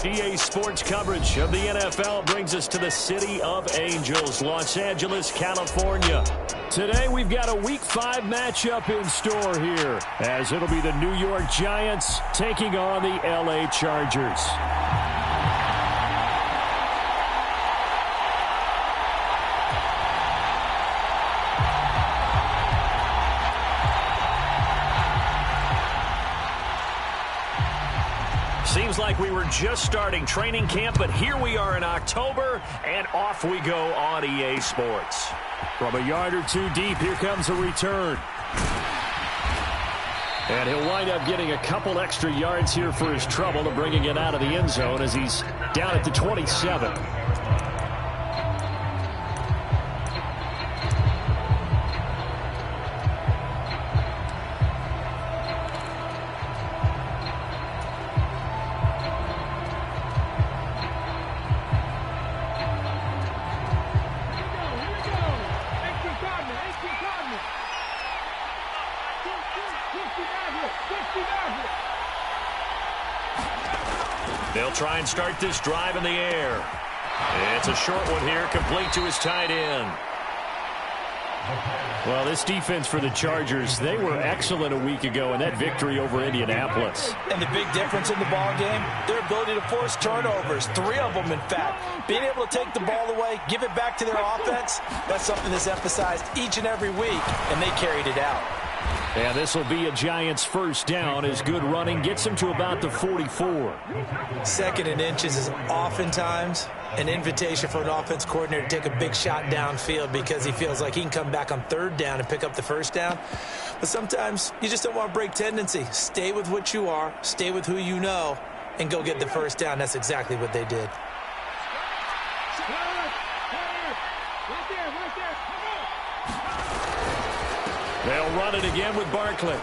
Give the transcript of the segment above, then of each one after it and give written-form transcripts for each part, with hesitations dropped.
EA Sports coverage of the NFL brings us to the City of Angels, Los Angeles, California. Today we've got a Week 5 matchup in store here, as it'll be the New York Giants taking on the LA Chargers. Seems like we were just starting training camp, but here we are in October, and off we go on EA Sports. From a yard or two deep, here comes a return. And he'll wind up getting a couple extra yards here for his trouble to bringing it out of the end zone as he's down at the 27. They'll try and start this drive in the air. It's a short one here, complete to his tight end. Well, this defense for the Chargers, they were excellent a week ago in that victory over Indianapolis. And the big difference in the ball game, their ability to force turnovers, 3 of them in fact. Being able to take the ball away, give it back to their offense, that's something that's emphasized each and every week, and they carried it out. And this will be a Giants first down as good running gets him to about the 44. 2nd and inches is oftentimes an invitation for an offense coordinator to take a big shot downfield because he feels like he can come back on 3rd down and pick up the first down. But sometimes you just don't want to break tendency. Stay with what you are, stay with who you know, and go get the first down. That's exactly what they did. They'll run it again with Barkley.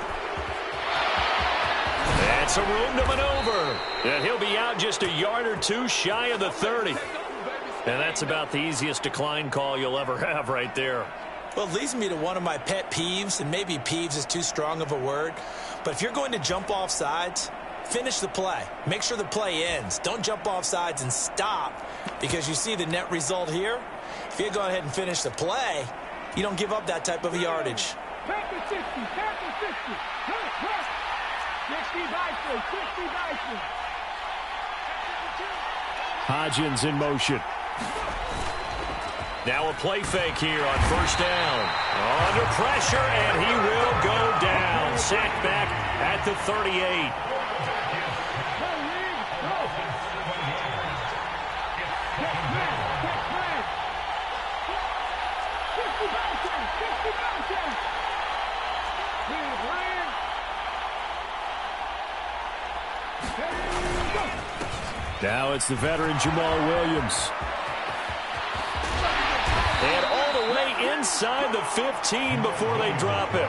That's a room to maneuver. And he'll be out just a yard or two shy of the 30. And that's about the easiest decline call you'll ever have right there. Well, it leads me to one of my pet peeves, and maybe peeves is too strong of a word. But if you're going to jump off sides, finish the play. Make sure the play ends. Don't jump off sides and stop, because you see the net result here. If you go ahead and finish the play, you don't give up that type of yardage. 60 by 60. Hodgins in motion. Now a play fake here on first down. Under pressure, and he will go down. Sacked back at the 38. Now it's the veteran Jamal Williams. And all the way inside the 15 before they drop him.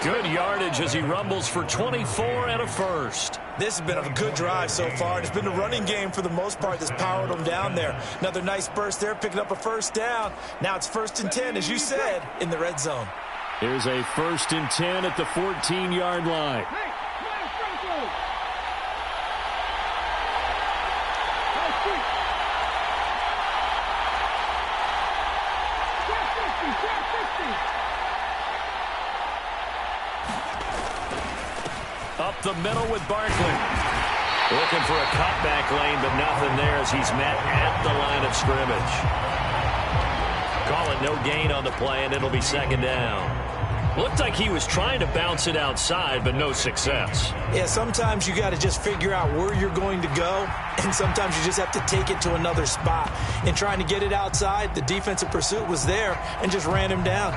Good yardage as he rumbles for 24 and a first. This has been a good drive so far. It's been a running game for the most part that's powered them down there. Another nice burst there, picking up a first down. Now it's 1st and 10, as you said, in the red zone. Here's a 1st and 10 at the 14-yard line. Up the middle with Barkley. Looking for a cutback lane, but nothing there as he's met at the line of scrimmage. Call it no gain on the play, and it'll be 2nd down. Looked like he was trying to bounce it outside, but no success. Yeah, sometimes you got to just figure out where you're going to go, and sometimes you just have to take it to another spot. In trying to get it outside, the defensive pursuit was there and just ran him down.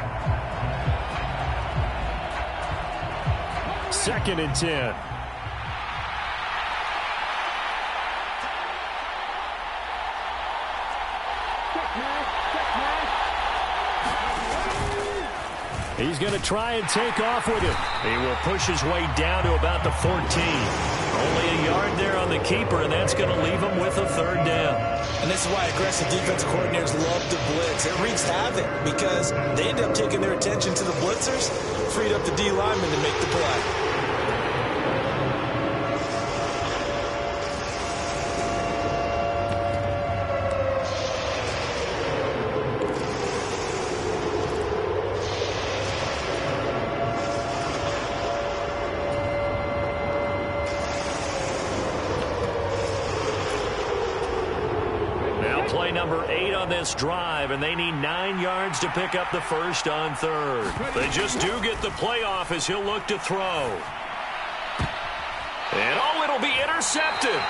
2nd and 10. He's going to try and take off with it. He will push his way down to about the 14. Only a yard there on the keeper, and that's going to leave him with a 3rd down. And this is why aggressive defensive coordinators love to blitz. It wreaks havoc because they end up taking their attention to the blitzers, freed up the D lineman to make the play. Play number 8 on this drive, and they need 9 yards to pick up the first on third. They just do get the playoff as he'll look to throw. And it'll be intercepted.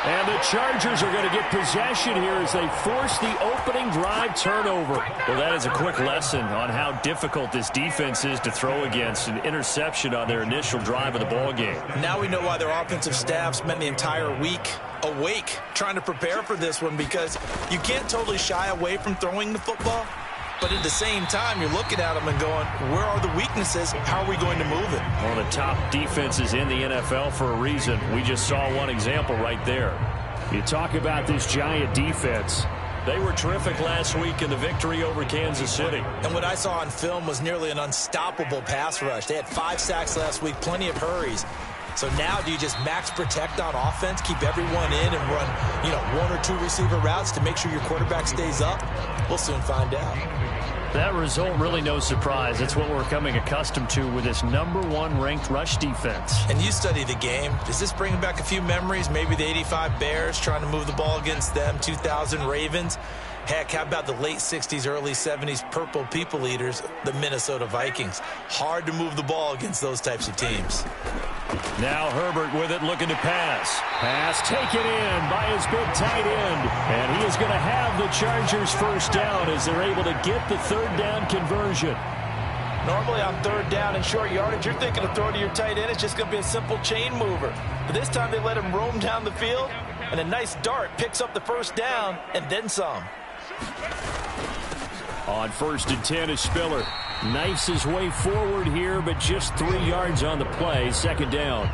And the Chargers are going to get possession here as they force the opening drive turnover. Well, that is a quick lesson on how difficult this defense is to throw against. An interception on their initial drive of the ballgame. Now we know why their offensive staff spent the entire week awake trying to prepare for this one, because you can't totally shy away from throwing the football. But at the same time, you're looking at them and going, where are the weaknesses? How are we going to move it? One of the top defenses in the NFL for a reason. We just saw one example right there. You talk about this Giant defense. They were terrific last week in the victory over Kansas City. And what I saw on film was nearly an unstoppable pass rush. They had 5 sacks last week, plenty of hurries. So now do you just max protect on offense, keep everyone in and run, 1 or 2 receiver routes to make sure your quarterback stays up? We'll soon find out. That result really no surprise. It's what we're coming accustomed to with this #1 ranked rush defense. And you study the game. Does this bring back a few memories? Maybe the '85 Bears trying to move the ball against them, 2000 Ravens. Heck, how about the late 60s, early 70s Purple People Eaters, the Minnesota Vikings? Hard to move the ball against those types of teams. Now Herbert with it, looking to pass. Pass taken in by his big tight end. And he is going to have the Chargers first down as they're able to get the third down conversion. Normally on third down and short yardage, you're thinking of throwing to your tight end. It's just going to be a simple chain mover. But this time they let him roam down the field, and a nice dart picks up the first down and then some. On 1st and 10 is Spiller. Knifes his way forward here, but just 3 yards on the play. Second down.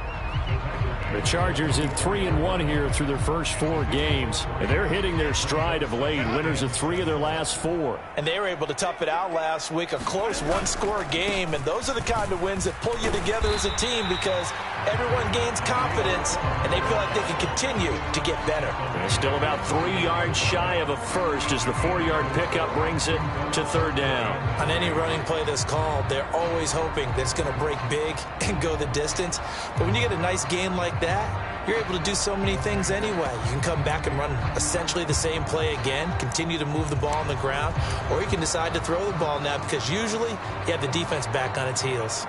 The Chargers in 3-1 here through their first 4 games. And they're hitting their stride of late. Winners of 3 of their last 4. And they were able to tough it out last week. A close 1-score game. And those are the kind of wins that pull you together as a team, because everyone gains confidence and they feel like they can continue to get better. And still about 3 yards shy of a first as the 4-yard pickup brings it to third down. On any running play that's called, they're always hoping that it's going to break big and go the distance. But when you get a nice game like that, you're able to do so many things anyway. You can come back and run essentially the same play again, continue to move the ball on the ground, or you can decide to throw the ball now, because usually you have the defense back on its heels.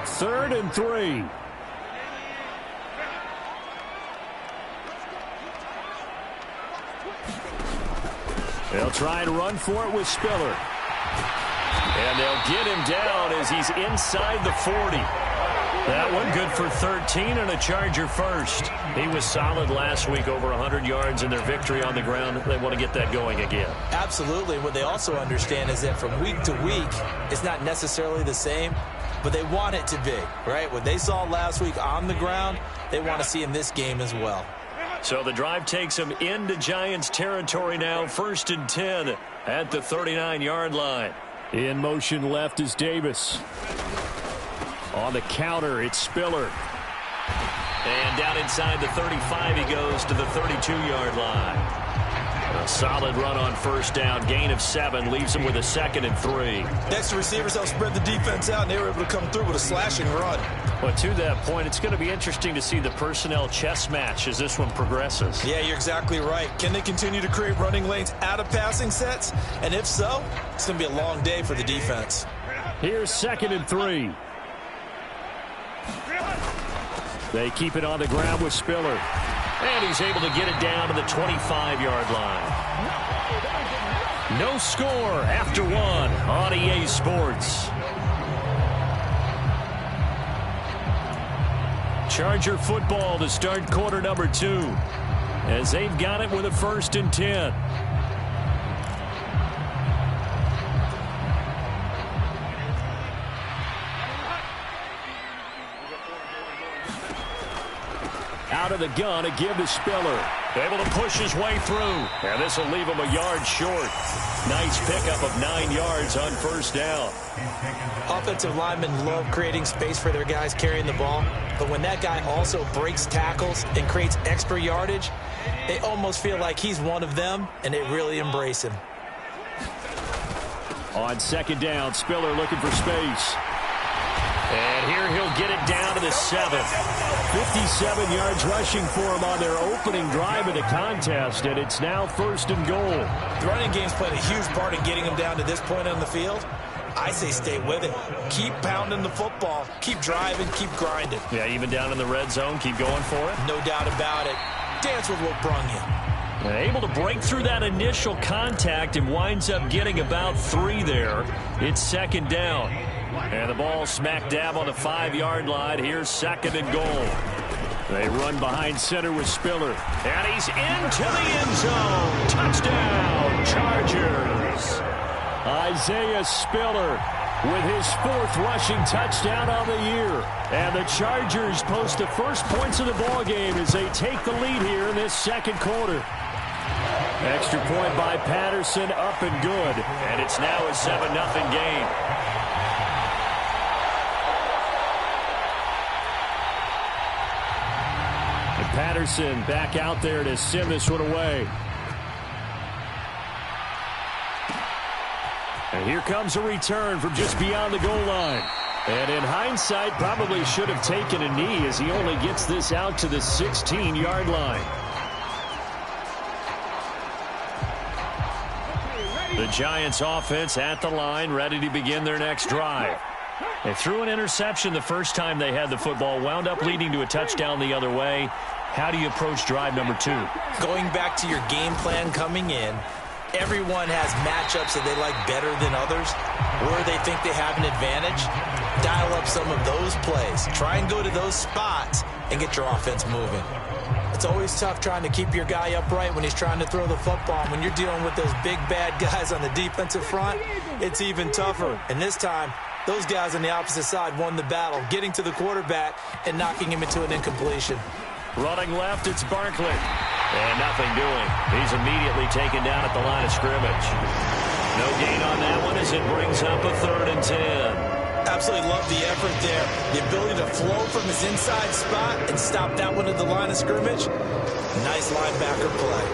3rd and 3. They'll try and run for it with Spiller. And they'll get him down as he's inside the 40. That one good for 13 and a Charger first. He was solid last week, over 100 yards in their victory on the ground. They want to get that going again. Absolutely. What they also understand is that from week to week, it's not necessarily the same, but they want it to be, right? What they saw last week on the ground, they want to see in this game as well. So the drive takes them into Giants territory now. 1st and 10 at the 39-yard line. In motion left is Davis. On the counter, it's Spiller. And down inside the 35, he goes to the 32-yard line. A solid run on first down. Gain of 7 leaves him with a 2nd and 3. Next to receivers help spread the defense out, and they were able to come through with a slashing run. But to that point, it's going to be interesting to see the personnel chess match as this one progresses. Yeah, you're exactly right. Can they continue to create running lanes out of passing sets? And if so, it's going to be a long day for the defense. Here's 2nd and 3. They keep it on the ground with Spiller. And he's able to get it down to the 25-yard line. No score after 1 on EA Sports. Charger football to start quarter number 2 as they've got it with a 1st and 10. Out of the gun, a give to Spiller. Able to push his way through. And this will leave him a yard short. Nice pickup of 9 yards on first down. Offensive linemen love creating space for their guys carrying the ball. But when that guy also breaks tackles and creates extra yardage, they almost feel like he's one of them, and they really embrace him. On 2nd down, Spiller looking for space. And here he'll get it down to the 7. 57 yards rushing for him on their opening drive of the contest, and it's now 1st and goal. The running game's played a huge part in getting him down to this point on the field. I say stay with it. Keep pounding the football. Keep driving. Keep grinding. Yeah, even down in the red zone, keep going for it. No doubt about it. Dance with what brung you. And able to break through that initial contact and winds up getting about 3 there. It's 2nd down. And the ball smack dab on the 5-yard line. Here's 2nd and goal. They run behind center with Spiller. And he's into the end zone. Touchdown, Chargers. Isaiah Spiller with his 4th rushing touchdown on the year. And the Chargers post the first points of the ball game as they take the lead here in this 2nd quarter. Extra point by Patterson, up and good. And it's now a 7-0 game. And Patterson back out there to send this one away. And here comes a return from just beyond the goal line. And in hindsight, probably should have taken a knee as he only gets this out to the 16-yard line. The Giants offense at the line, ready to begin their next drive. They threw an interception the first time they had the football, wound up leading to a touchdown the other way. How do you approach drive number 2? Going back to your game plan coming in, everyone has matchups that they like better than others, where they think they have an advantage. Dial up some of those plays. Try and go to those spots and get your offense moving. It's always tough trying to keep your guy upright when he's trying to throw the football. When you're dealing with those big, bad guys on the defensive front, it's even tougher. And this time, those guys on the opposite side won the battle, getting to the quarterback and knocking him into an incompletion. Running left, it's Barkley. And nothing doing. He's immediately taken down at the line of scrimmage. No gain on that one as it brings up a 3rd and 10. Absolutely love the effort there. The ability to flow from his inside spot and stop that one at the line of scrimmage. Nice linebacker play.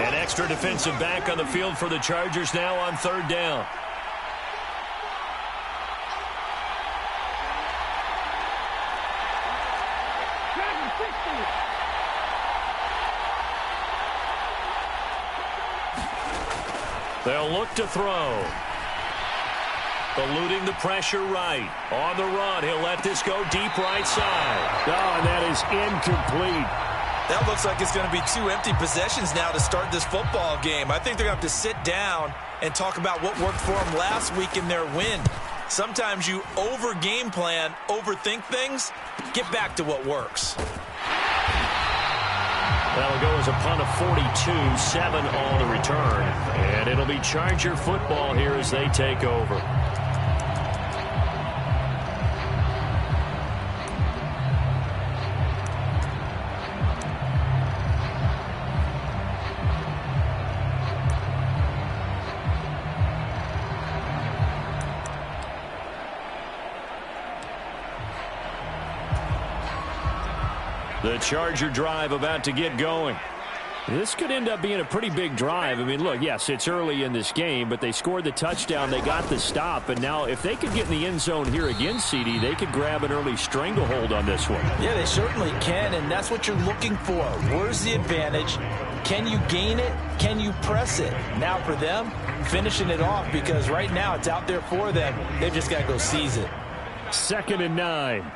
An extra defensive back on the field for the Chargers now on 3rd down. They'll look to throw. Eluding the pressure right. On the run, he'll let this go deep right side. Oh, and that is incomplete. That looks like it's going to be 2 empty possessions now to start this football game. I think they're going to have to sit down and talk about what worked for them last week in their win. Sometimes you over-game plan, overthink things. Get back to what works. That'll go as a punt of 42, 7 on the return. And it'll be Charger football here as they take over. The Charger drive about to get going. This could end up being a pretty big drive. I mean, look, yes, it's early in this game, but they scored the touchdown. They got the stop. And now if they could get in the end zone here again, CD, they could grab an early stranglehold on this one. Yeah, they certainly can, and that's what you're looking for. Where's the advantage? Can you gain it? Can you press it? Now for them, finishing it off, because right now it's out there for them. They've just got to go seize it. 2nd and 9.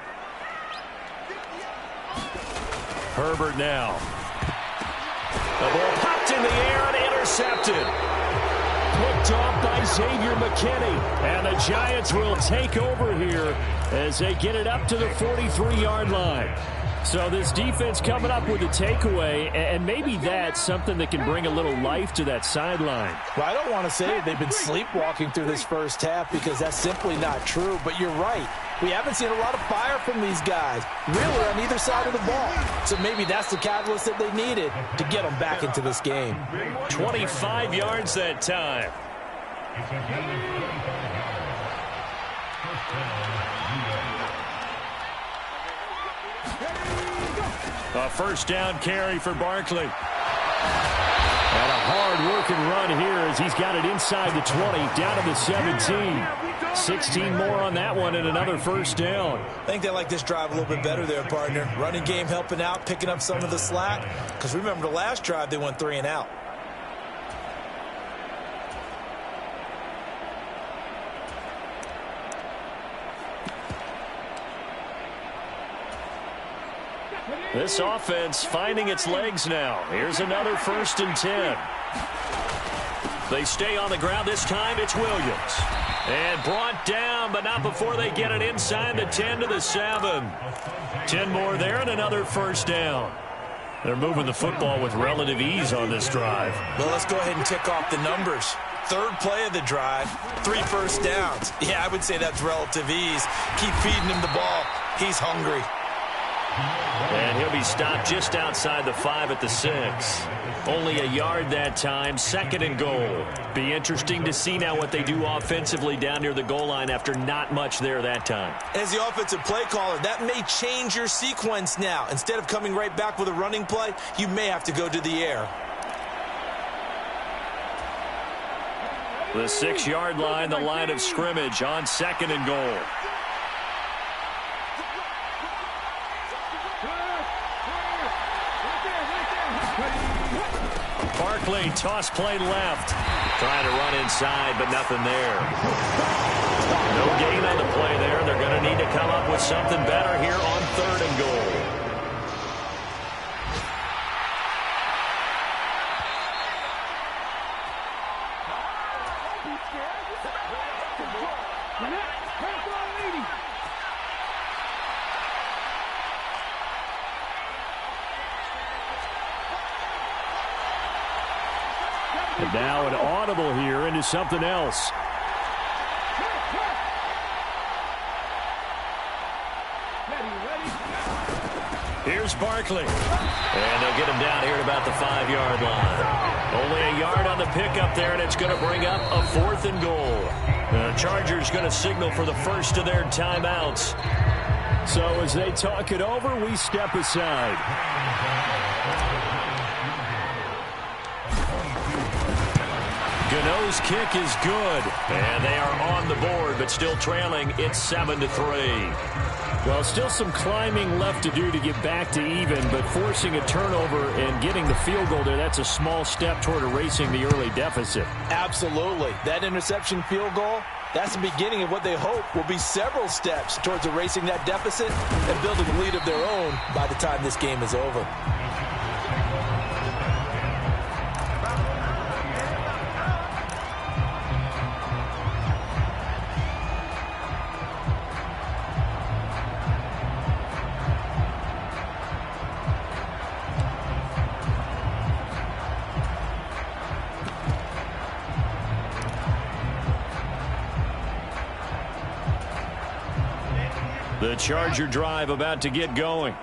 Herbert now. The ball popped in the air and intercepted. Picked off by Xavier McKinney. And the Giants will take over here as they get it up to the 43-yard line. So this defense coming up with a takeaway, and maybe that's something that can bring a little life to that sideline. Well, I don't want to say they've been sleepwalking through this first half because that's simply not true, but you're right. We haven't seen a lot of fire from these guys, really on either side of the ball. So maybe that's the catalyst that they needed to get them back into this game. 25 yards that time. A first down carry for Barkley. And a hard-working run here as he's got it inside the 20, down to the 17. 16 more on that one and another first down. I think they like this drive a little bit better there, partner. Running game helping out, picking up some of the slack. Because remember the last drive, they went 3 and out. This offense finding its legs now. Here's another 1st and 10. They stay on the ground. This time it's Williams. And brought down, but not before they get it inside the 10 to the 7. 10 more there and another first down. They're moving the football with relative ease on this drive. Well, let's go ahead and tick off the numbers. 3rd play of the drive, 3 first downs. Yeah, I would say that's relative ease. Keep feeding him the ball. He's hungry. And he'll be stopped just outside the 5 at the 6. Only a yard that time, 2nd and goal. Be interesting to see now what they do offensively down near the goal line after not much there that time. As the offensive play caller, that may change your sequence now. Instead of coming right back with a running play, you may have to go to the air. The 6-yard line, the line of scrimmage on 2nd and goal. Barkley, toss play left. Trying to run inside, but nothing there. No gain on the play there. They're going to need to come up with something better here on 3rd and goal. And now an audible here into something else. Here's Barkley. And they'll get him down here at about the 5-yard line. Only a yard on the pickup there, and it's going to bring up a 4th and goal. The Chargers going to signal for the first of their timeouts. So as they talk it over, we step aside. Gano's kick is good, and they are on the board, but still trailing. It's 7-3. Well, still some climbing left to do to get back to even, but forcing a turnover and getting the field goal there, that's a small step toward erasing the early deficit. Absolutely. That interception field goal, that's the beginning of what they hope will be several steps towards erasing that deficit and building a lead of their own by the time this game is over. The Charger drive about to get going.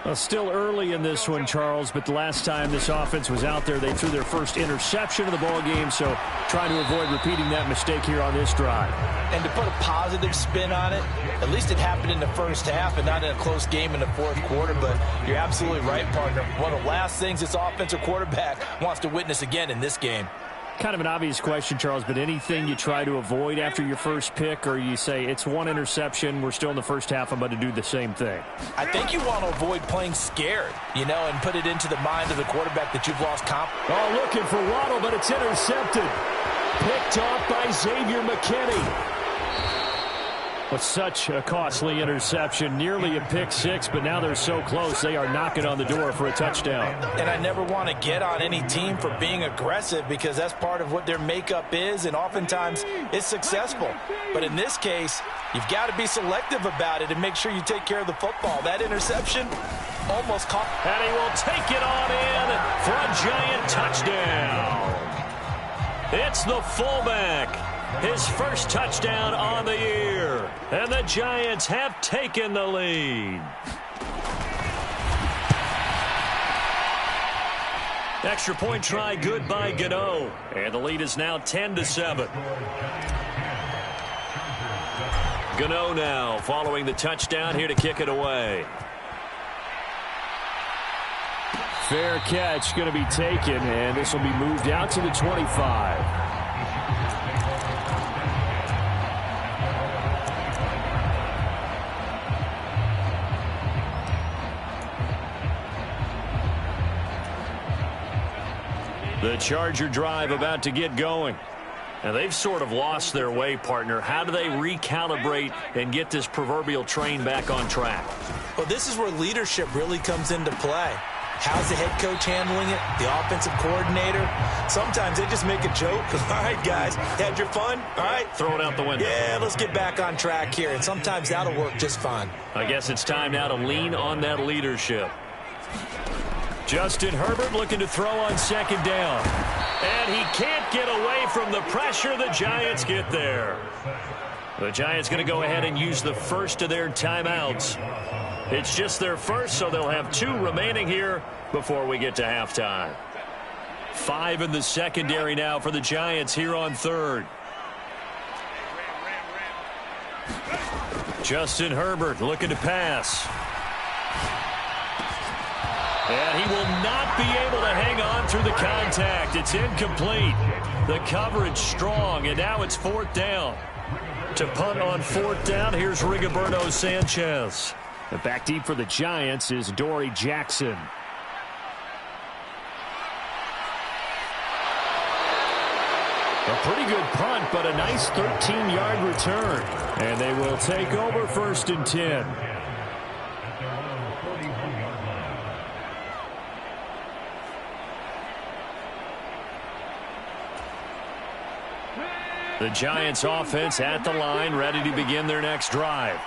Well, still early in this one, Charles, but the last time this offense was out there, they threw their first interception of the ball game, so trying to avoid repeating that mistake here on this drive. And to put a positive spin on it, at least it happened in the first half and not in a close game in the 4th quarter, but you're absolutely right, partner. One of the last things this offensive quarterback wants to witness again in this game. Kind of an obvious question, Charles, but anything you try to avoid after your first pick, or you say it's one interception, we're still in the first half, I'm about to do the same thing? I think you want to avoid playing scared, and put it into the mind of the quarterback that you've lost confidence. Oh, looking for Waddle, but it's intercepted. Picked off by Xavier McKinney. But such a costly interception, nearly a pick 6, but now they're so close, they are knocking on the door for a touchdown. And I never want to get on any team for being aggressive because that's part of what their makeup is, and oftentimes it's successful. But in this case, you've got to be selective about it and make sure you take care of the football. That interception almost caught. And he will take it on in for a giant touchdown. It's the fullback. His first touchdown on the year. And the Giants have taken the lead. Extra point try good by Gano. And the lead is now 10-7. Gano now following the touchdown here to kick it away. Fair catch going to be taken, and this will be moved out to the 25. The Charger drive about to get going. And they've sort of lost their way, partner. How do they recalibrate and get this proverbial train back on track? Well, this is where leadership really comes into play. How's the head coach handling it? The offensive coordinator? Sometimes they just make a joke. All right, guys, had your fun? All right. Throw it out the window. Yeah, let's get back on track here. And sometimes that'll work just fine. I guess it's time now to lean on that leadership. Justin Herbert looking to throw on second down. And he can't get away from the pressure. The Giants get there. The Giants going to go ahead and use the first of their timeouts. It's just their first, so they'll have 2 remaining here before we get to halftime. 5 in the secondary now for the Giants here on third. Justin Herbert looking to pass. And he will not be able to hang on through the contact. It's incomplete. The coverage strong, and now it's 4th down. To punt on 4th down, here's Rigoberto Sanchez. And back deep for the Giants is Dory Jackson. A pretty good punt, but a nice 13-yard return. And they will take over 1st and 10. The Giants offense at the line, ready to begin their next drive.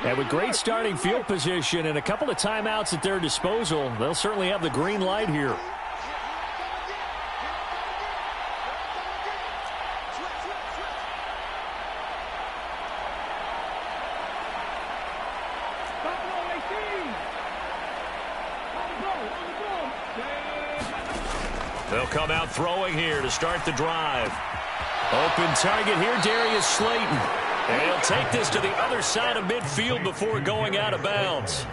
And with great starting field position and a couple of timeouts at their disposal, they'll certainly have the green light here. They'll come out throwing here to start the drive. Open target here, Darius Slayton. And he'll take this to the other side of midfield before going out of bounds.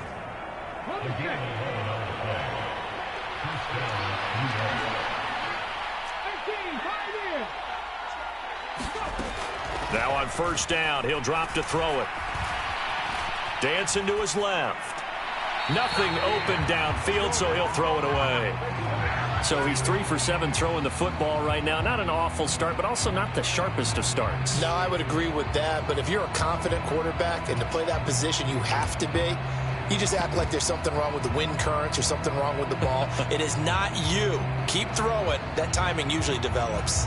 Now on 1st down, he'll drop to throw it. Dancing to his left. Nothing open downfield, so he'll throw it away. So he's 3 for 7 throwing the football right now. Not an awful start, but also not the sharpest of starts. No, I would agree with that. But if you're a confident quarterback and to play that position, you have to be. You just act like there's something wrong with the wind currents or something wrong with the ball. It is not you. Keep throwing. That timing usually develops.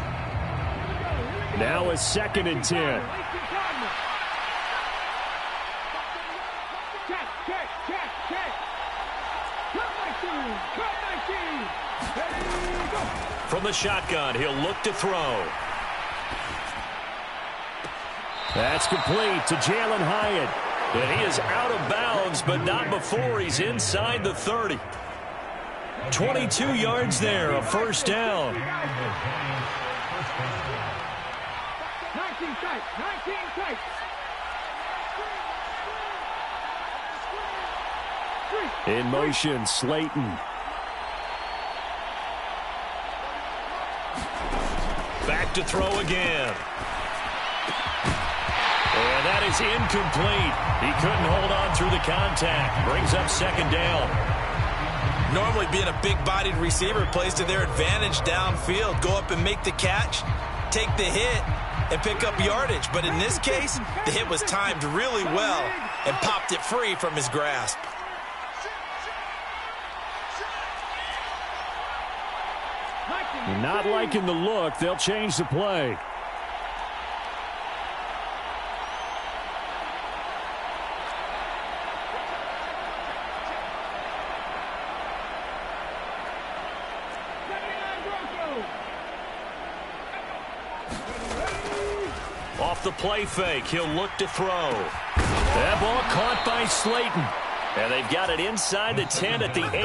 Now a 2nd and 10. From the shotgun, he'll look to throw. That's complete to Jalen Hyatt. And he is out of bounds, but not before he's inside the 30. 22 yards there, a 1st down. 19 tight, 19 tight. In motion, Slayton. Back to throw again. And that is incomplete. He couldn't hold on through the contact. Brings up 2nd down. Normally being a big-bodied receiver plays to their advantage downfield. Go up and make the catch, take the hit, and pick up yardage. But in this case, the hit was timed really well and popped it free from his grasp. Not liking the look. They'll change the play. Off the play fake, he'll look to throw. That ball caught by Slayton. And they've got it inside the 10 at the 8.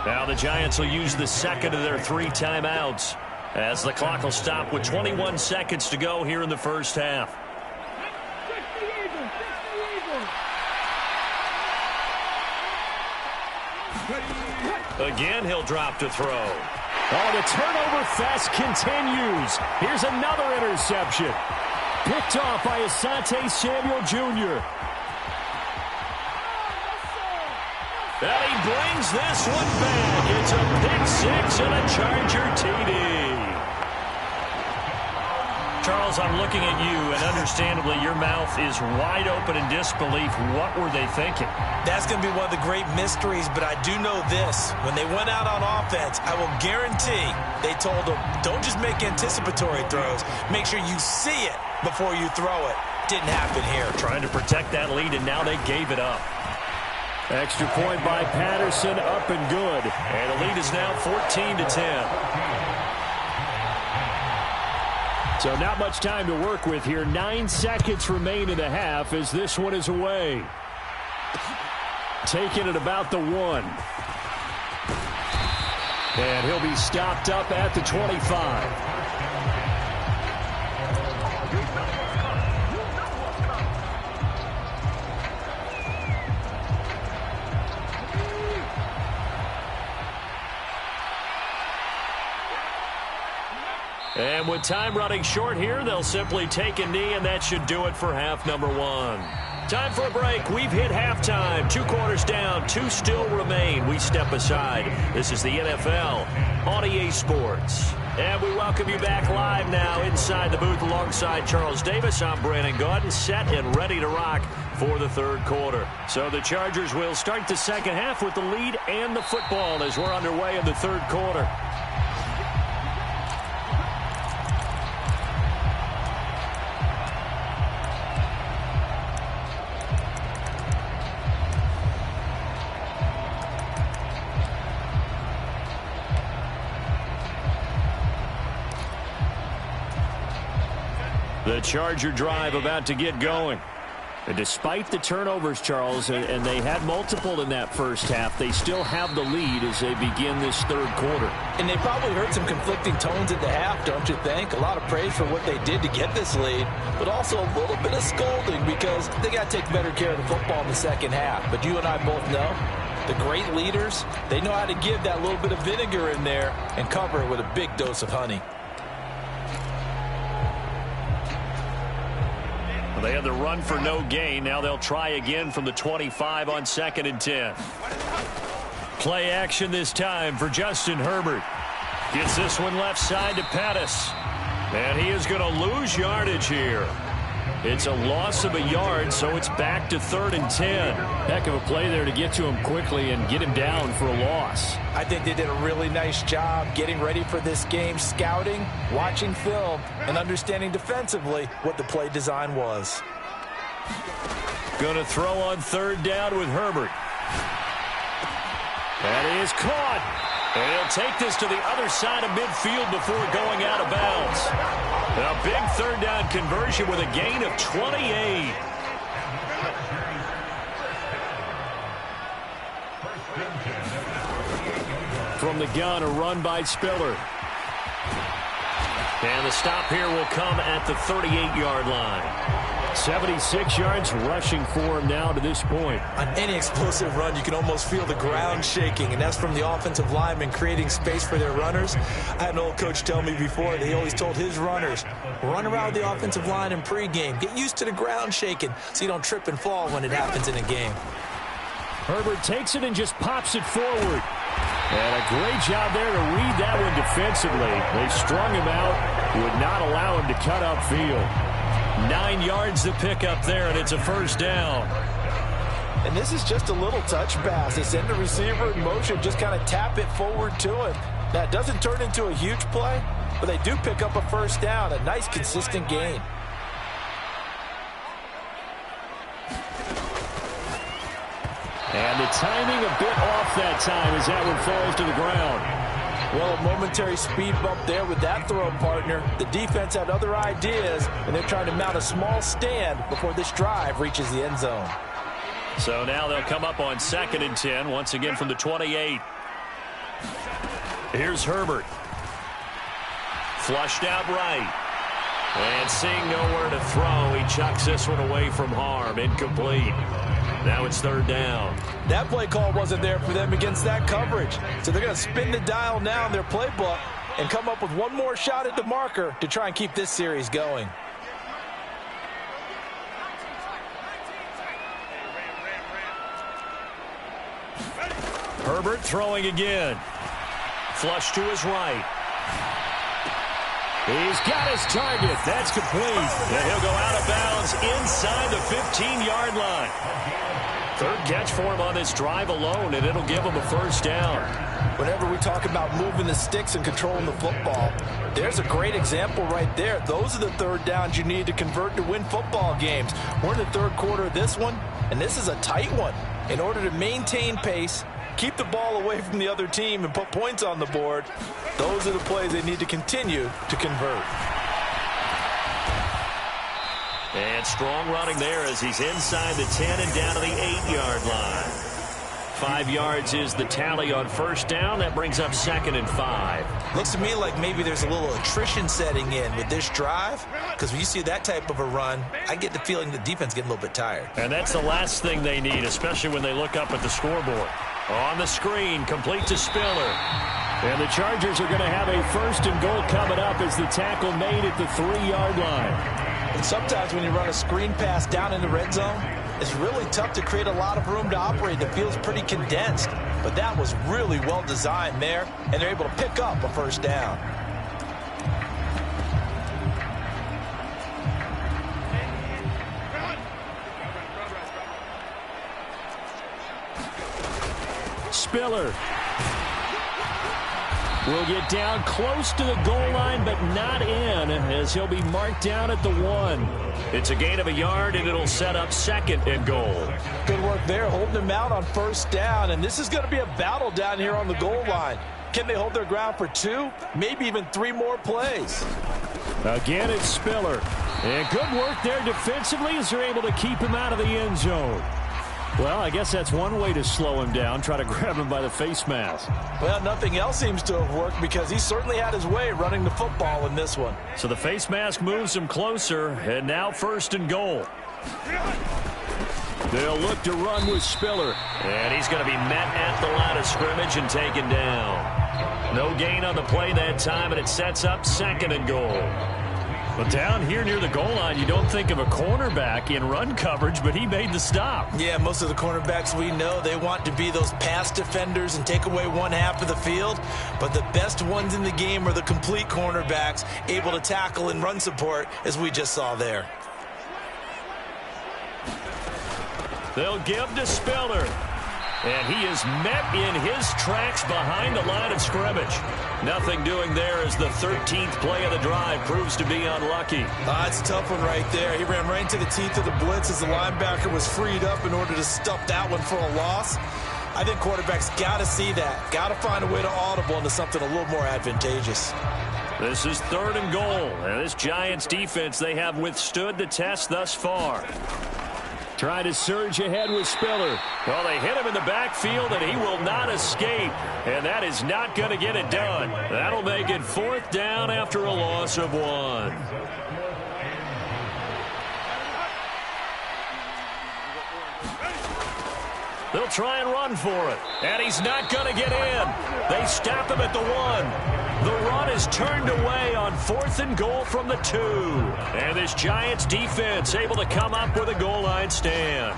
Now the Giants will use the 2nd of their 3 timeouts as the clock will stop with 21 seconds to go here in the 1st half. Again, he'll drop to throw. Oh, the turnover fest continues. Here's another interception. Picked off by Asante Samuel Jr. And he brings this one back. It's a pick six and a Charger TD. Charles, I'm looking at you, and understandably, your mouth is wide open in disbelief. What were they thinking? That's going to be one of the great mysteries, but I do know this. When they went out on offense, I will guarantee they told them, don't just make anticipatory throws. Make sure you see it before you throw it. Didn't happen here. Trying to protect that lead, and now they gave it up. Extra point by Patterson, up and good. And the lead is now 14-10. So not much time to work with here. 9 seconds remain in the half as this one is away. Taking it about the 1. And he'll be stopped up at the 25. And with time running short here, they'll simply take a knee, and that should do it for half number 1. Time for a break. We've hit halftime. 2 quarters down, 2 still remain. We step aside. This is the NFL on EA Sports. And we welcome you back live now inside the booth alongside Charles Davis. I'm Brandon Gaudin, set and ready to rock for the third quarter. So the Chargers will start the second half with the lead and the football as we're underway in the third quarter. The Charger drive about to get going. And despite the turnovers, Charles, and they had multiple in that first half, they still have the lead as they begin this third quarter. And they probably heard some conflicting tones at the half, don't you think? A lot of praise for what they did to get this lead, but also a little bit of scolding because they got to take better care of the football in the second half. But you and I both know the great leaders, they know how to give that little bit of vinegar in there and cover it with a big dose of honey. They had the run for no gain. Now they'll try again from the 25 on 2nd and 10. Play action this time for Justin Herbert. Gets this one left side to Pettis. And he is going to lose yardage here. It's a loss of a yard, so it's back to 3rd and 10. Heck of a play there to get to him quickly and get him down for a loss. I think they did a really nice job getting ready for this game, scouting, watching film, and understanding defensively what the play design was. Going to throw on 3rd down with Herbert. That is caught. And he'll take this to the other side of midfield before going out of bounds. A big 3rd down conversion with a gain of 28. From the gun, a run by Spiller. And the stop here will come at the 38-yard line. 76 yards rushing for him now to this point. On any explosive run, you can almost feel the ground shaking, and that's from the offensive linemen creating space for their runners. I had an old coach tell me before that he always told his runners, run around the offensive line in pregame. Get used to the ground shaking so you don't trip and fall when it happens in a game. Herbert takes it and just pops it forward. And a great job there to read that one defensively. They strung him out, would not allow him to cut upfield. 9 yards to pick up there, and it's a 1st down. And this is just a little touch pass. They send the receiver in motion, just kind of tap it forward to him. Now, it doesn't turn into a huge play, but they do pick up a 1st down, a nice, consistent gain. And the timing a bit off that time as that one falls to the ground. Well, a momentary speed bump there with that throw partner. The defense had other ideas, and they're trying to mount a small stand before this drive reaches the end zone. So now they'll come up on 2nd and 10, once again from the 28. Here's Herbert. Flushed out right. And seeing nowhere to throw, he chucks this one away from harm. Incomplete. Now it's third down. That play call wasn't there for them against that coverage. So they're going to spin the dial now in their playbook and come up with one more shot at the marker to try and keep this series going. Herbert throwing again. Flush to his right. He's got his target. That's complete. And he'll go out of bounds inside the 15-yard line. Third catch for him on this drive alone, and it'll give him a first down. Whenever we talk about moving the sticks and controlling the football, there's a great example right there. Those are the third downs you need to convert to win football games. We're in the third quarter of this one, and this is a tight one. In order to maintain pace, keep the ball away from the other team, and put points on the board, those are the plays they need to continue to convert. And strong running there as he's inside the 10 and down to the 8-yard line. 5 yards is the tally on first down. That brings up 2nd and 5. Looks to me like maybe there's a little attrition setting in with this drive, because when you see that type of a run, I get the feeling the defense getting a little bit tired. And that's the last thing they need, especially when they look up at the scoreboard. On the screen, complete to Spiller. And the Chargers are going to have a 1st and goal coming up as the tackle made at the 3-yard line. And sometimes when you run a screen pass down in the red zone, it's really tough to create a lot of room to operate. The field's pretty condensed. But that was really well designed there, and they're able to pick up a first down. Spiller will get down close to the goal line, but not in, as he'll be marked down at the 1. It's a gain of a yard, and it'll set up 2nd and goal. Good work there, holding them out on first down, and this is going to be a battle down here on the goal line. Can they hold their ground for 2, maybe even 3 more plays? Again, it's Spiller. And good work there defensively as they're able to keep him out of the end zone. Well, I guess that's one way to slow him down, try to grab him by the face mask. Well, nothing else seems to have worked because he certainly had his way running the football in this one. So the face mask moves him closer, and now 1st and goal. They'll look to run with Spiller. And he's going to be met at the line of scrimmage and taken down. No gain on the play that time, and it sets up 2nd and goal. But down here near the goal line, you don't think of a cornerback in run coverage, but he made the stop. Yeah, most of the cornerbacks we know, they want to be those pass defenders and take away one half of the field. But the best ones in the game are the complete cornerbacks, able to tackle and run support, as we just saw there. They'll give to Spiller. And he is met in his tracks behind the line of scrimmage. Nothing doing there as the 13th play of the drive proves to be unlucky. It's a tough one right there. He ran right into the teeth of the blitz as the linebacker was freed up in order to stuff that one for a loss. I think quarterbacks got to see that. Got to find a way to audible into something a little more advantageous. This is 3rd and goal. And this Giants defense, they have withstood the test thus far. Trying to surge ahead with Spiller. Well, they hit him in the backfield, and he will not escape. And that is not going to get it done. That'll make it 4th down after a loss of 1. They'll try and run for it. And he's not going to get in. They stop him at the 1. The run is turned away on 4th and goal from the 2. And this Giants defense able to come up with a goal line stand.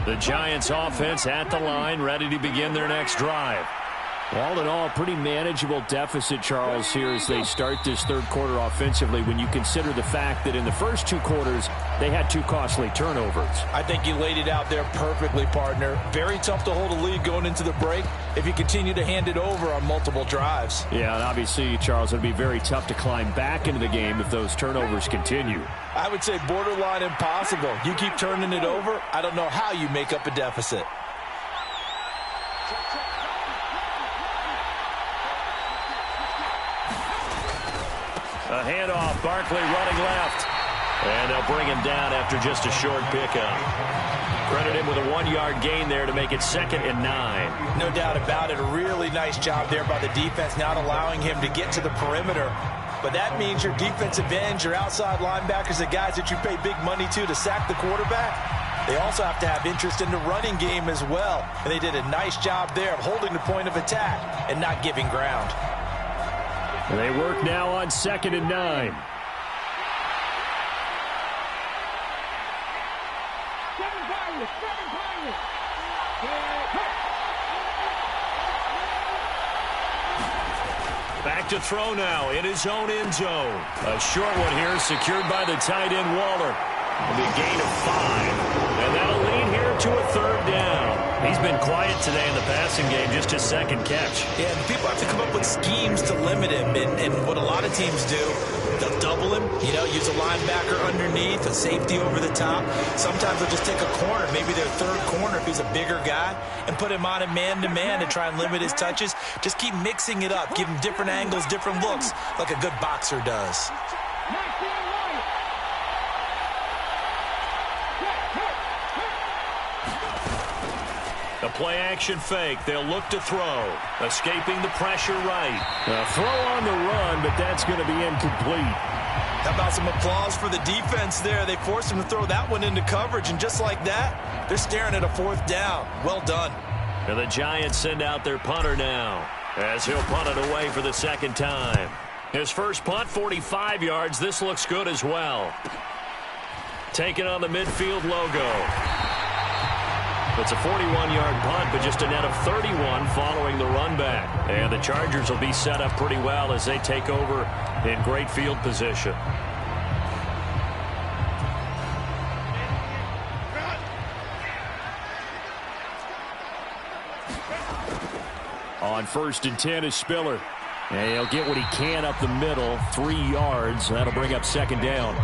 The Giants offense at the line, ready to begin their next drive. All in all, pretty manageable deficit, Charles, here as they start this third quarter offensively when you consider the fact that in the first 2 quarters, they had 2 costly turnovers. I think you laid it out there perfectly, partner. Very tough to hold a lead going into the break if you continue to hand it over on multiple drives. Yeah, and obviously, Charles, it'll be very tough to climb back into the game if those turnovers continue. I would say borderline impossible. You keep turning it over, I don't know how you make up a deficit. A handoff, Barkley running left. And they'll bring him down after just a short pickup. Credit him with a 1-yard gain there to make it 2nd and 9. No doubt about it. A really nice job there by the defense, not allowing him to get to the perimeter. But that means your defensive ends, your outside linebackers, the guys that you pay big money to sack the quarterback, they also have to have interest in the running game as well. And they did a nice job there of holding the point of attack and not giving ground. They work now on 2nd and 9. Back to throw now in his own end zone. A short one here secured by the tight end Waller. A big gain of 5. And that'll lead here to a 3rd down. He's been quiet today in the passing game, just his 2nd catch. Yeah, people have to come up with schemes to limit him. And what a lot of teams do, they'll double him, use a linebacker underneath, a safety over the top. Sometimes they'll just take a corner, maybe their 3rd corner if he's a bigger guy, and put him on a man-to-man to try and limit his touches. Just keep mixing it up, give him different angles, different looks, like a good boxer does. A play-action fake. They'll look to throw. Escaping the pressure right. A throw on the run, but that's going to be incomplete. How about some applause for the defense there? They forced him to throw that one into coverage, and just like that, they're staring at a 4th down. Well done. And the Giants send out their punter now, as he'll punt it away for the 2nd time. His first punt, 45 yards. This looks good as well. Taking on the midfield logo. It's a 41-yard punt, but just a net of 31 following the run back. And the Chargers will be set up pretty well as they take over in great field position. On 1st and 10 is Spiller. And he'll get what he can up the middle, 3 yards. That'll bring up 2nd down.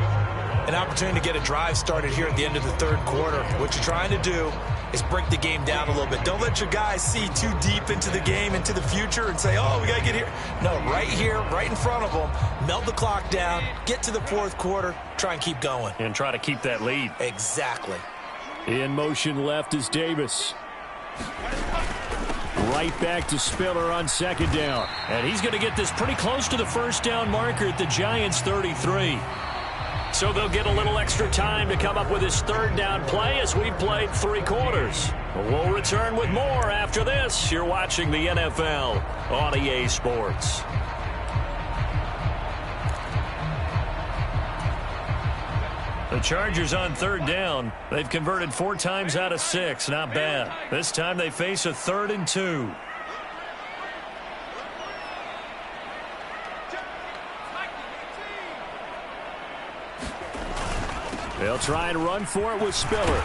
An opportunity to get a drive started here at the end of the 3rd quarter. What you're trying to do is break the game down a little bit. Don't let your guys see too deep into the game, into the future, and say, oh, we got to get here. No, right here, right in front of them, melt the clock down, get to the 4th quarter, try and keep going. And try to keep that lead. Exactly. In motion left is Davis. Right back to Spiller on 2nd down. And he's going to get this pretty close to the 1st down marker at the Giants' 33. So they'll get a little extra time to come up with his 3rd down play as we've played 3 quarters. We'll return with more after this. You're watching the NFL on EA Sports. The Chargers on 3rd down. They've converted 4 times out of 6. Not bad. This time they face a 3rd and 2. They'll try and run for it with Spiller.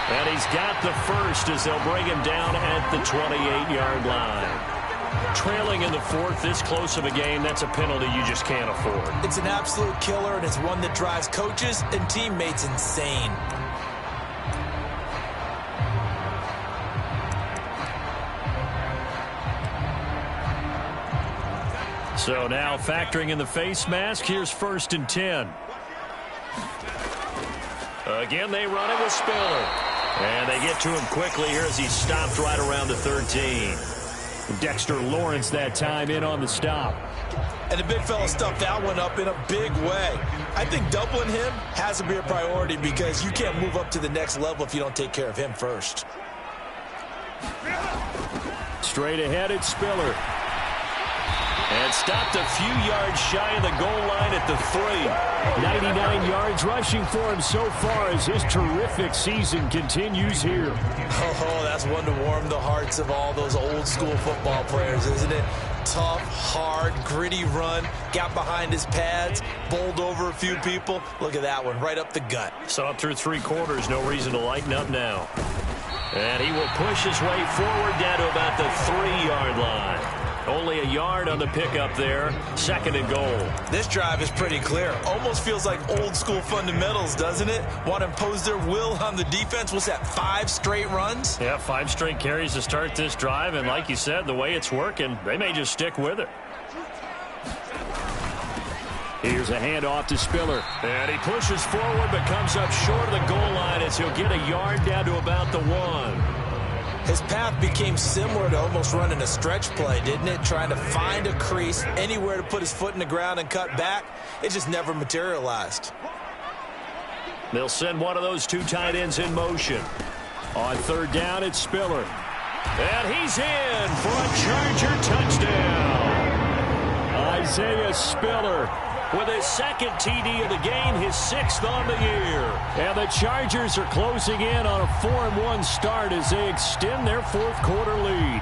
And he's got the first as they'll bring him down at the 28-yard line. Trailing in the 4th, this close of a game, that's a penalty you just can't afford. It's an absolute killer, and it's one that drives coaches and teammates insane. So now factoring in the face mask, here's 1st and 10. Again, they run it with Spiller. And they get to him quickly here as he's stopped right around the 13. Dexter Lawrence that time in on the stop. And the big fella stuffed that one up in a big way. I think doubling him has to be a priority because you can't move up to the next level if you don't take care of him first. Straight ahead, it's Spiller. And stopped a few yards shy of the goal line at the 3. 99 yards rushing for him so far as his terrific season continues here. Oh, that's one to warm the hearts of all those old school football players, isn't it? Tough, hard, gritty run, got behind his pads, bowled over a few people. Look at that one, right up the gut. Saw it through 3 quarters, no reason to lighten up now. And he will push his way forward down to about the 3-yard line. Only a yard on the pickup there. 2nd and goal. This drive is pretty clear. Almost feels like old school fundamentals, doesn't it? Want to impose their will on the defense. What's that, 5 straight runs? Yeah, 5 straight carries to start this drive. And like you said, the way it's working, they may just stick with it. Here's a handoff to Spiller. And he pushes forward but comes up short of the goal line as he'll get a yard down to about the 1. His path became similar to almost running a stretch play, didn't it? Trying to find a crease, anywhere to put his foot in the ground and cut back. It just never materialized. They'll send one of those two tight ends in motion. On third down, it's Spiller. And he's in for a Charger touchdown. Isaiah Spiller with his second TD of the game, his 6th on the year. And the Chargers are closing in on a 4-1 start as they extend their fourth quarter lead.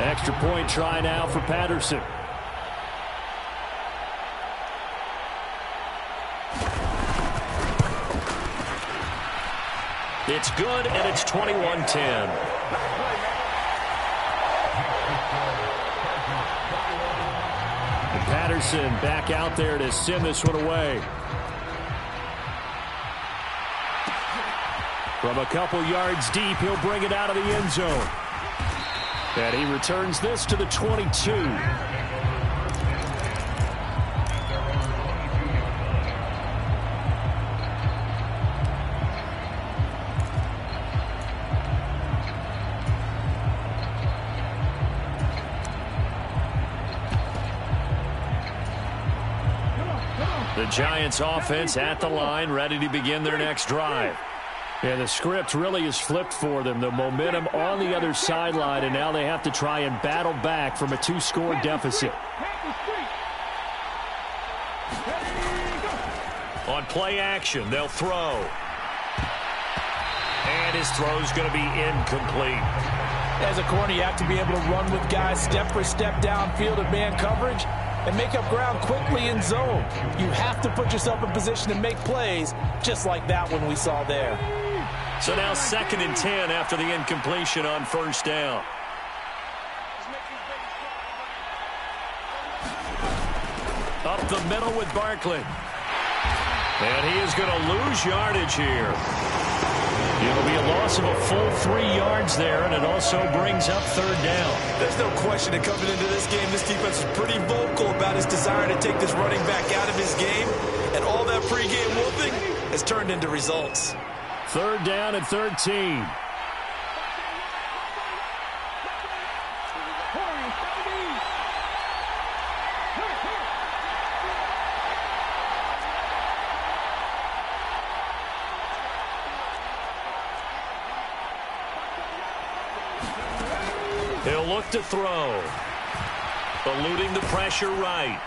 Extra point try now for Patterson. It's good, and it's 21-10. Patterson back out there to send this one away. From a couple yards deep, he'll bring it out of the end zone. And he returns this to the 22. The Giants offense at the line, ready to begin their next drive. And the script really is flipped for them. The momentum on the other sideline, and now they have to try and battle back from a 2-score deficit. On play action, they'll throw. And his throw's going to be incomplete. As a corner, you have to be able to run with guys step for step downfield in man coverage and make up ground quickly in zone. You have to put yourself in position to make plays just like that one we saw there. So now 2nd and 10 after the incompletion on first down. Up the middle with Barkley. And he is going to lose yardage here. It'll be a loss of a full 3 yards there, and it also brings up third down. There's no question that coming into this game, this defense is pretty vocal about his desire to take this running back out of his game, and all that pregame whooping has turned into results. Third down and 13. He'll look to throw. Eluding the pressure right.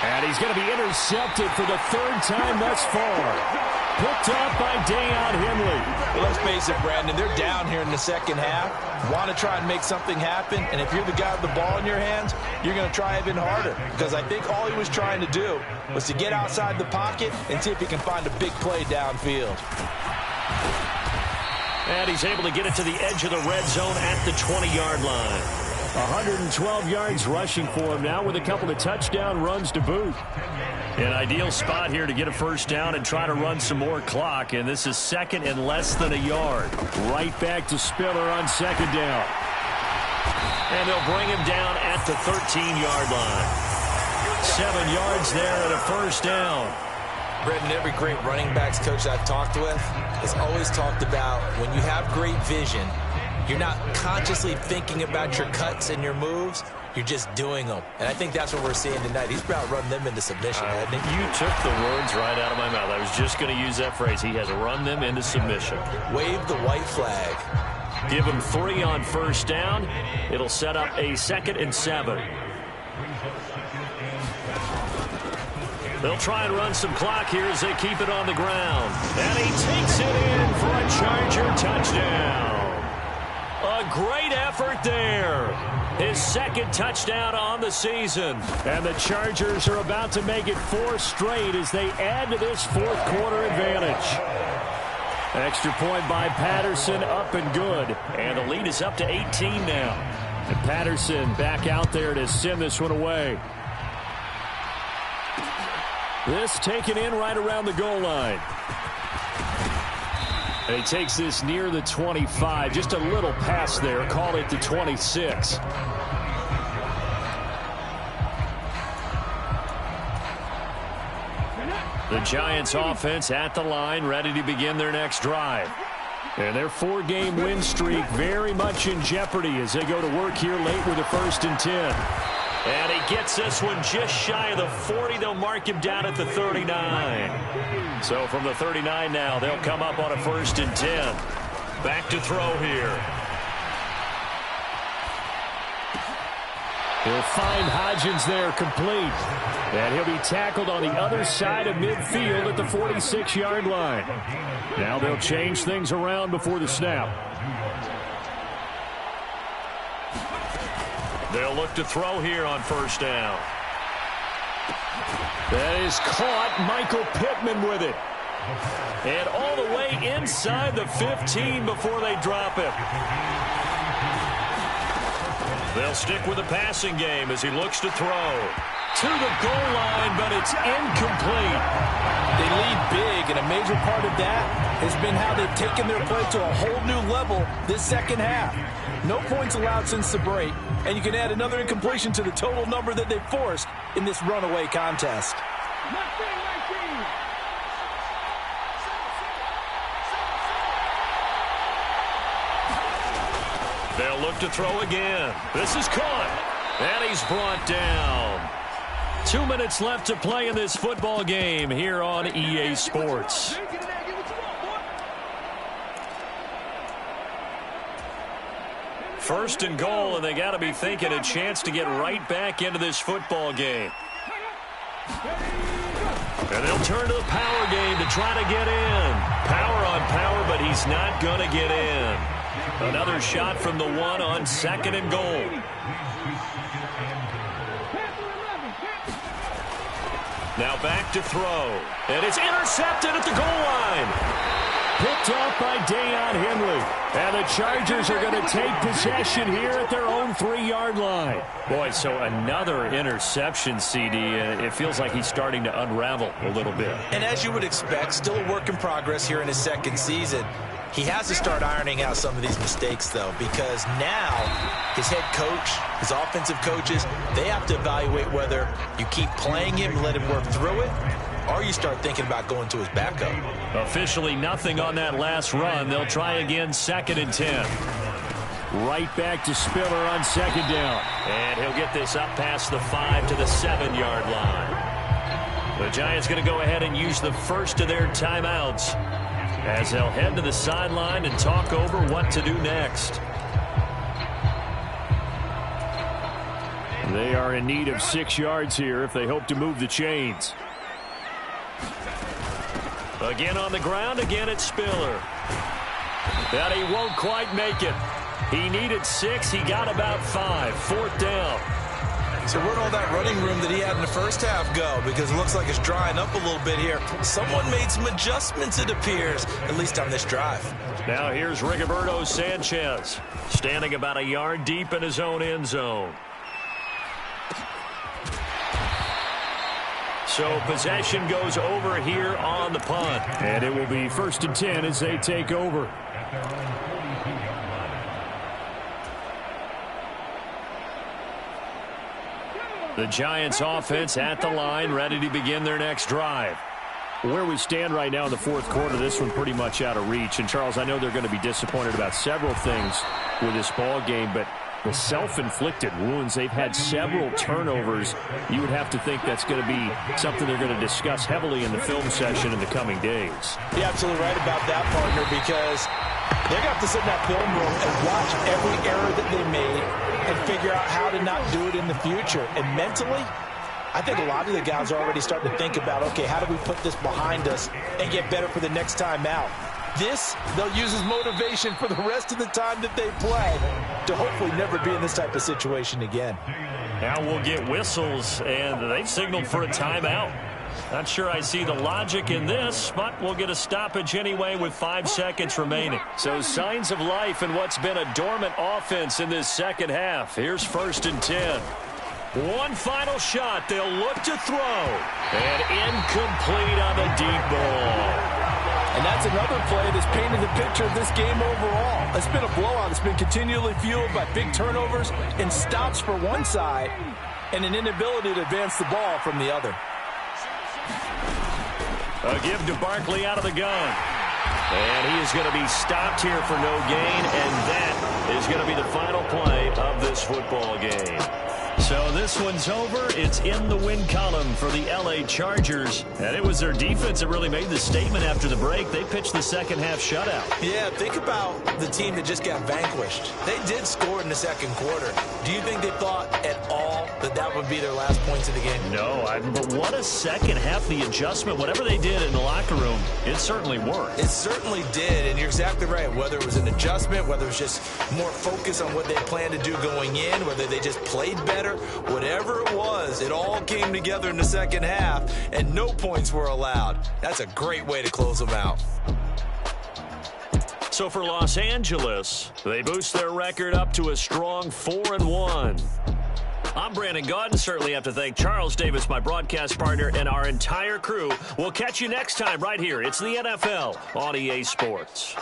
And he's going to be intercepted for the 3rd time thus far. Picked up by Deion Henley. Well, let's face it, Brandon, they're down here in the second half. Want to try and make something happen, and if you're the guy with the ball in your hands, you're going to try even harder, because I think all he was trying to do was to get outside the pocket and see if he can find a big play downfield. And he's able to get it to the edge of the red zone at the 20-yard line. 112 yards rushing for him now with a couple of touchdown runs to boot. An ideal spot here to get a first down and try to run some more clock, and this is 2nd and less than a yard. Right back to Spiller on 2nd down. And they'll bring him down at the 13-yard line. 7 yards there and a first down. Brendan, every great running backs coach I've talked with has always talked about when you have great vision, you're not consciously thinking about your cuts and your moves. You're just doing them. And I think that's what we're seeing tonight. He's about run them into submission, hasn't he? You took the words right out of my mouth. I was just going to use that phrase. He has run them into submission. Wave the white flag. Give him 3 on first down. It'll set up a 2nd and 7. They'll try and run some clock here as they keep it on the ground. And he takes it in for a Charger touchdown. A great effort there. His 2nd touchdown on the season. And the Chargers are about to make it 4 straight as they add to this fourth quarter advantage. Extra point by Patterson, up and good. And the lead is up to 18 now. And Patterson back out there to send this one away. This taken in right around the goal line. And he takes this near the 25. Just a little pass there. Call it the 26. The Giants offense at the line, ready to begin their next drive. And their 4-game win streak very much in jeopardy as they go to work here late with a 1st and 10. And he gets this one just shy of the 40. They'll mark him down at the 39. So from the 39 now, they'll come up on a 1st and 10. Back to throw here. He'll find Hodgins there complete. And he'll be tackled on the other side of midfield at the 46-yard line. Now they'll change things around before the snap. They'll look to throw here on 1st down. That is caught. Michael Pittman with it. And all the way inside the 15 before they drop him. They'll stick with the passing game as he looks to throw. To the goal line, but it's incomplete. They lead big, and a major part of that has been how they've taken their play to a whole new level this second half. No points allowed since the break, and you can add another incompletion to the total number that they've forced in this runaway contest. They'll look to throw again. This is caught, and he's brought down. 2 minutes left to play in this football game here on EA Sports. First and goal, and they got to be thinking a chance to get right back into this football game. And they'll turn to the power game to try to get in. Power on power, but he's not going to get in. Another shot from the 1 on 2nd and goal. Now back to throw. And it's intercepted at the goal line. Picked off by Deion Henley. And the Chargers are going to take possession here at their own 3-yard line. Boy, so another interception, CD. It feels like he's starting to unravel a little bit. And as you would expect, still a work in progress here in his 2nd season. He has to start ironing out some of these mistakes, though, because now his head coach, his offensive coaches, they have to evaluate whether you keep playing him and let him work through it, or you start thinking about going to his backup. Officially nothing on that last run. They'll try again, 2nd and 10. Right back to Spiller on 2nd down. And he'll get this up past the 5 to the 7-yard line. The Giants going to go ahead and use the first of their timeouts as they'll head to the sideline and talk over what to do next. They are in need of 6 yards here if they hope to move the chains. Again on the ground, again it's Spiller. But he won't quite make it. He needed 6, he got about 5. 4th down. So where'd all that running room that he had in the first half go? Because it looks like it's drying up a little bit here. Someone made some adjustments, it appears, at least on this drive. Now here's Rigoberto Sanchez, standing about a yard deep in his own end zone. So possession goes over here on the punt. And it will be 1st and 10 as they take over. The Giants offense at the line, ready to begin their next drive. Where we stand right now in the 4th quarter, this one pretty much out of reach. And, Charles, I know they're going to be disappointed about several things with this ball game, but the self-inflicted wounds, they've had several turnovers. You would have to think that's going to be something they're going to discuss heavily in the film session in the coming days. You're absolutely right about that, partner, because they're going to have to sit in that film room and watch every error that they made and figure out how to not do it in the future. And mentally, I think a lot of the guys are already starting to think about, okay, how do we put this behind us and get better for the next time out? This, they'll use as motivation for the rest of the time that they play to hopefully never be in this type of situation again. Now we'll get whistles, and they've signaled for a timeout. Not sure I see the logic in this, but we'll get a stoppage anyway with 5 seconds remaining. So signs of life in what's been a dormant offense in this second half. Here's 1st and 10. One final shot. They'll look to throw. And incomplete on the deep ball. And that's another play that's painted the picture of this game overall. It's been a blowout. It's been continually fueled by big turnovers and stops for one side and an inability to advance the ball from the other. A give to Barkley out of the gun. And he is going to be stopped here for no gain, and that is going to be the final play of this football game. So this one's over. It's in the win column for the L.A. Chargers. And it was their defense that really made the statement after the break. They pitched the second-half shutout. Yeah, think about the team that just got vanquished. They did score in the second quarter. Do you think they thought at all that that would be their last points of the game? No, but what a second half. The adjustment, whatever they did in the locker room, it certainly worked. It certainly did, and you're exactly right. Whether it was an adjustment, whether it was just more focus on what they planned to do going in, whether they just played better, whatever it was, it all came together in the second half, and no points were allowed. That's a great way to close them out. So for Los Angeles, they boost their record up to a strong 4-1. I'm Brandon Gaudin. Certainly have to thank Charles Davis, my broadcast partner, and our entire crew. We'll catch you next time right here. It's the NFL on EA Sports.